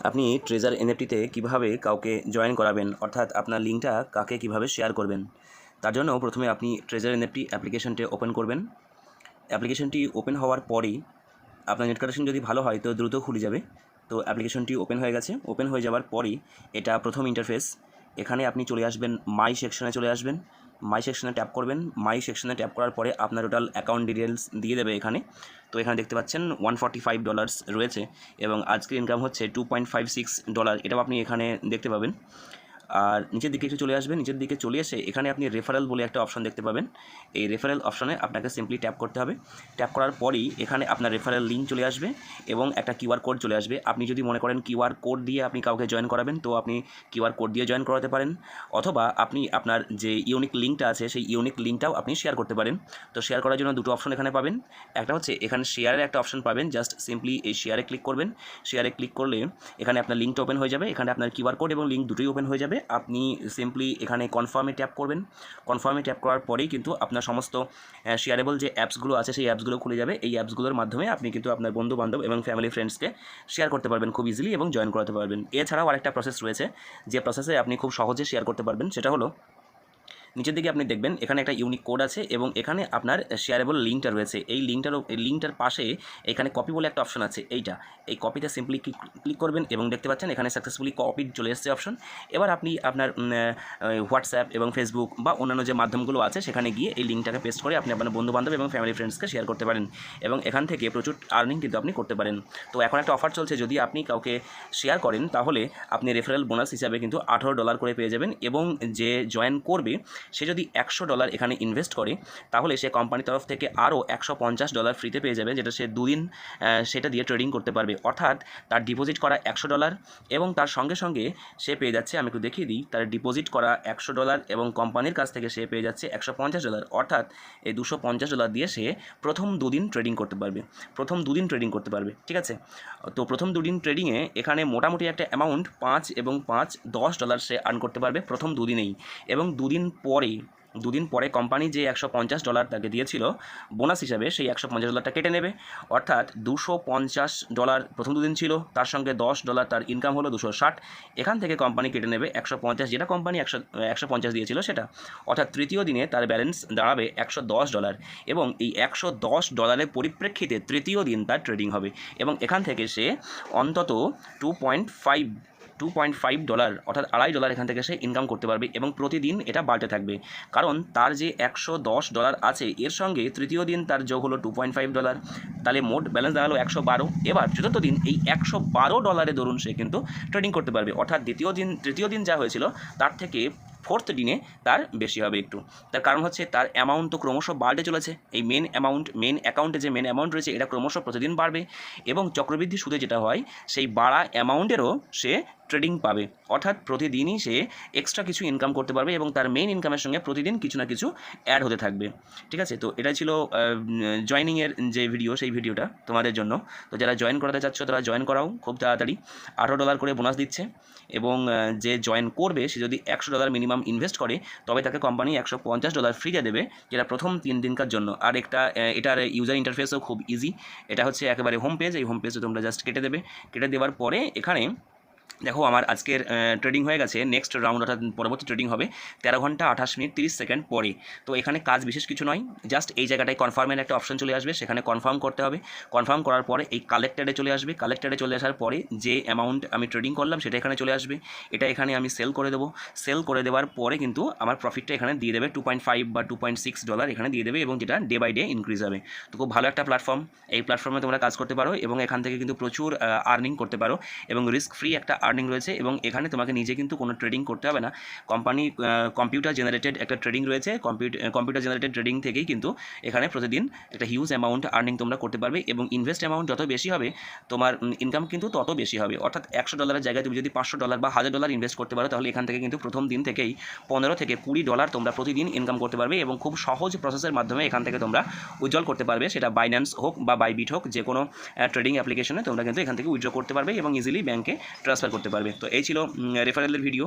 আপনি ট্রেজার এনএফটিতে কীভাবে কাউকে জয়েন করাবেন, অর্থাৎ আপনার লিঙ্কটা কাকে কীভাবে শেয়ার করবেন। তার জন্য প্রথমে আপনি ট্রেজার এনএফটি অ্যাপ্লিকেশনটি ওপেন করবেন। অ্যাপ্লিকেশনটি ওপেন হওয়ার পরেই আপনার নেট কানেকশন যদি ভালো হয় তো দ্রুত খুলে যাবে। তো অ্যাপ্লিকেশনটি ওপেন হয়ে গেছে। ওপেন হয়ে যাওয়ার পরেই এটা প্রথম ইন্টারফেস। এখানে আপনি চলে আসবেন, মাই সেকশনে চলে আসবেন। মাই সেকশনে ট্যাপ করবেন। মাই সেকশনে ট্যাপ করার পরে আপনার টোটাল অ্যাকাউন্ট ডিটেলস দিয়ে দেবে এখানে। তো এখানে দেখতে পাচ্ছেন $145 রয়েছে এবং আজকের ইনকাম হচ্ছে $2.56। এটাও আপনি এখানে দেখতে পাবেন। আর নিচের দিকে একটু চলে আসবেন। নিচের দিকে চলে এসে এখানে আপনি রেফারেল বলে একটা অপশন দেখতে পাবেন। এই রেফারেল অপশনে আপনাকে সিম্পলি ট্যাপ করতে হবে। ট্যাপ করার পরেই এখানে আপনার রেফারেল লিঙ্ক চলে আসবে এবং একটা কিউআর কোড চলে আসবে। আপনি যদি মনে করেন কিউআর কোড দিয়ে আপনি কাউকে জয়েন করাবেন তো আপনি কিউআর কোড দিয়ে জয়েন করাতে পারেন, অথবা আপনি আপনার যে ইউনিক লিঙ্কটা আছে সেই ইউনিক লিঙ্কটাও আপনি শেয়ার করতে পারেন। তো শেয়ার করার জন্য দুটো অপশন এখানে পাবেন। একটা হচ্ছে এখানে শেয়ারের একটা অপশন পাবেন, জাস্ট সিম্পলি এই শেয়ারে ক্লিক করবেন। শেয়ারে ক্লিক করলে এখানে আপনার লিঙ্কটা ওপেন হয়ে যাবে। এখানে আপনার কিউআর কোড এবং লিঙ্ক দুটোই ওপেন হয়ে যাবে। আপনি সিম্পলি এখানে কনফার্মে ট্যাপ করবেন। কনফার্মে ট্যাপ করার পরেই কিন্তু আপনার সমস্ত শেয়ারেবল যে অ্যাপসগুলো আছে সেই অ্যাপসগুলো খুলে যাবে। এই অ্যাপসগুলোর মাধ্যমে আপনি কিন্তু আপনার বন্ধু বান্ধব এবং ফ্যামিলি ফ্রেন্ডসকে শেয়ার করতে পারবেন খুব ইজিলি এবং জয়েন করাতে পারবেন। এছাড়াও আরেকটা প্রসেস রয়েছে যে প্রসেসে আপনি খুব সহজে শেয়ার করতে পারবেন, সেটা হলো নিচের দিকে আপনি দেখবেন এখানে একটা ইউনিক কোড আছে এবং এখানে আপনার শেয়ারেবল লিঙ্কটা রয়েছে। এই লিঙ্কটার পাশে এখানে কপি বলে একটা অপশন আছে। এই কপিতে সিম্পলি ক্লিক করবেন এবং দেখতে পাচ্ছেন এখানে সাকসেসফুলি কপি চলে এসেছে অপশন। এবার আপনি আপনার হোয়াটসঅ্যাপ এবং ফেসবুক বা অন্যান্য যে মাধ্যমগুলো আছে সেখানে গিয়ে এই লিঙ্কটাকে পেস্ট করে আপনি আপনার বন্ধুবান্ধব এবং ফ্যামিলি ফ্রেন্ডসকে শেয়ার করতে পারেন এবং এখান থেকে প্রচুর আর্নিং কিন্তু আপনি করতে পারেন। তো এখন একটা অফার চলছে, যদি আপনি কাউকে শেয়ার করেন তাহলে আপনি রেফারেল বোনাস হিসাবে কিন্তু $18 করে পেয়ে যাবেন এবং যে জয়েন করবে সে যদি $100 এখানে ইনভেস্ট করে তাহলে সে কোম্পানির তরফ থেকে আরও $150 ফ্রিতে পেয়ে যাবে, যেটা সে দুদিন সেটা দিয়ে ট্রেডিং করতে পারবে। অর্থাৎ তার ডিপোজিট করা $100 এবং তার সঙ্গে সঙ্গে সে পেয়ে যাচ্ছে, আমি একটু দেখিয়ে দিই, তার ডিপোজিট করা $100 এবং কোম্পানির কাছ থেকে সে পেয়ে যাচ্ছে $150। অর্থাৎ এই $250 দিয়ে সে প্রথম দুদিন ট্রেডিং করতে পারবে। ঠিক আছে, তো প্রথম দুদিন ট্রেডিংয়ে এখানে মোটামুটি একটা অ্যামাউন্ট 5 এবং 5 $10 সে আর্ন করতে পারবে প্রথম দুদিনেই। এবং দুদিন পরে কোম্পানি যে $150 তাকে দিয়েছিল বোনাস হিসাবে সেই $150টা কেটে নেবে। অর্থাৎ $250 প্রথম দুদিন ছিল, তার সঙ্গে $10 তার ইনকাম হলো 260। এখান থেকে কোম্পানি কেটে নেবে 150, যেটা কোম্পানি 150 দিয়েছিল সেটা। অর্থাৎ তৃতীয় দিনে তার ব্যালেন্স দাঁড়াবে $110 এবং এই $110 পরিপ্রেক্ষিতে তৃতীয় দিন তার ট্রেডিং হবে এবং এখান থেকে সে অন্তত $2.5 অর্থাৎ $2.5 এখান থেকে সে ইনকাম করতে পারবে এবং প্রতিদিন এটা বাড়তে থাকবে। কারণ তার যে $110 আছে এর সঙ্গে তৃতীয় দিন তার যোগ হলো $2.5, তাহলে মোট ব্যালেন্স দাঁড়ালো 112। এবার চতুর্থ দিন এই $112 দরুন সে কিন্তু ট্রেডিং করতে পারবে। অর্থাৎ তৃতীয় দিন যা হয়েছিল তার থেকে ফোর্থ দিনে তার বেশি হবে একটু। তার কারণ হচ্ছে তার অ্যামাউন্ট তো ক্রমশ বাড়তে চলেছে। এই মেন অ্যাকাউন্টে যে মেন অ্যামাউন্ট রয়েছে এটা ক্রমশ প্রতিদিন বাড়বে এবং চক্রবৃদ্ধি সুদে যেটা হয় সেই বাড়া অ্যামাউন্টেরও সে ট্রেডিং পাবে। অর্থাৎ প্রতিদিনই সে এক্সট্রা কিছু ইনকাম করতে পারবে এবং তার মেইন ইনকামের সঙ্গে প্রতিদিন কিছু না কিছু অ্যাড হতে থাকবে। ঠিক আছে, তো এটাই ছিল জয়েনিংয়ের যে ভিডিও, সেই ভিডিওটা তোমাদের জন্য। তো যারা জয়েন করাতে চাচ্ছ তারা জয়েন করাও খুব তাড়াতাড়ি। $18 করে বোনাস দিচ্ছে এবং যে জয়েন করবে সে যদি $100 মিনিমাম ইনভেস্ট করে তবে তাকে কোম্পানি $150 ফ্রিতে দেবে, যেটা প্রথম 3 দিনকার জন্য। আর এটার ইউজার ইন্টারফেসও খুব ইজি। এটা হচ্ছে একেবারে হোম পেজ। এই হোম পেজে তোমরা জাস্ট কেটে দেওয়ার পরে এখানে দেখো আমার আজকের ট্রেডিং হয়ে গেছে। নেক্সট রাউন্ড অর্থাৎ পরবর্তী ট্রেডিং হবে 13 ঘন্টা 28 মিনিট 30 সেকেন্ড পরে। তো এখানে কাজ বিশেষ কিছু নয়, জাস্ট এই জায়গাটায় কনফার্মের একটা অপশন চলে আসবে, সেখানে কনফার্ম করতে হবে। কনফার্ম করার পরে এই কালেক্টেডে চলে আসবে। কালেক্টেডে চলে আসার পরে যে অ্যামাউন্ট আমি ট্রেডিং করলাম সেটা এখানে চলে আসবে। এটা এখানে আমি সেল করে দেবো। সেল করে দেওয়ার পরে কিন্তু আমার প্রফিটটা এখানে দিয়ে দেবে $2.5 বা $2.6 এখানে দিয়ে দেবে এবং যেটা ডে বাই ডে ইনক্রিজ হবে। তো খুব ভালো একটা প্ল্যাটফর্ম। এই প্ল্যাটফর্মে তোমরা কাজ করতে পারো এবং এখান থেকে কিন্তু প্রচুর আর্নিং করতে পারো এবং রিস্ক ফ্রি একটা আর্নিং রয়েছে এবং এখানে তোমাকে নিজে কিন্তু কোনো ট্রেডিং করতে হবে না। কোম্পানি কম্পিউটার জেনারেটেড একটা ট্রেডিং রয়েছে। কম্পিউটার জেনারেটেড ট্রেডিং থেকেই কিন্তু এখানে প্রতিদিন একটা হিউজ অ্যামাউন্ট আর্নিং তোমরা করতে পারবে এবং ইনভেস্ট অ্যামাউন্ট যত বেশি হবে তোমার ইনকাম কিন্তু তত বেশি হবে। অর্থাৎ $100 জায়গায় তুমি যদি $500 বা $1000 ইনভেস্ট করতে পারো তাহলে এখান থেকে কিন্তু প্রথম দিন থেকেই $15 থেকে $20 তোমরা প্রতিদিন ইনকাম করতে পারবে এবং খুব সহজ প্রসেসের মাধ্যমে এখান থেকে তোমরা উইথড্র করতে পারবে। সেটা বাইন্যান্স হোক বা বাইবিট হোক, যে কোনো ট্রেডিং অ্যাপ্লিকেশনে তোমরা কিন্তু এখান থেকে উইথড্র করতে পারবে এবং ইজিলি ব্যাংকে ট্রান্সফার করতে পারবে। তো এই ছিল রেফারেলের ভিডিও।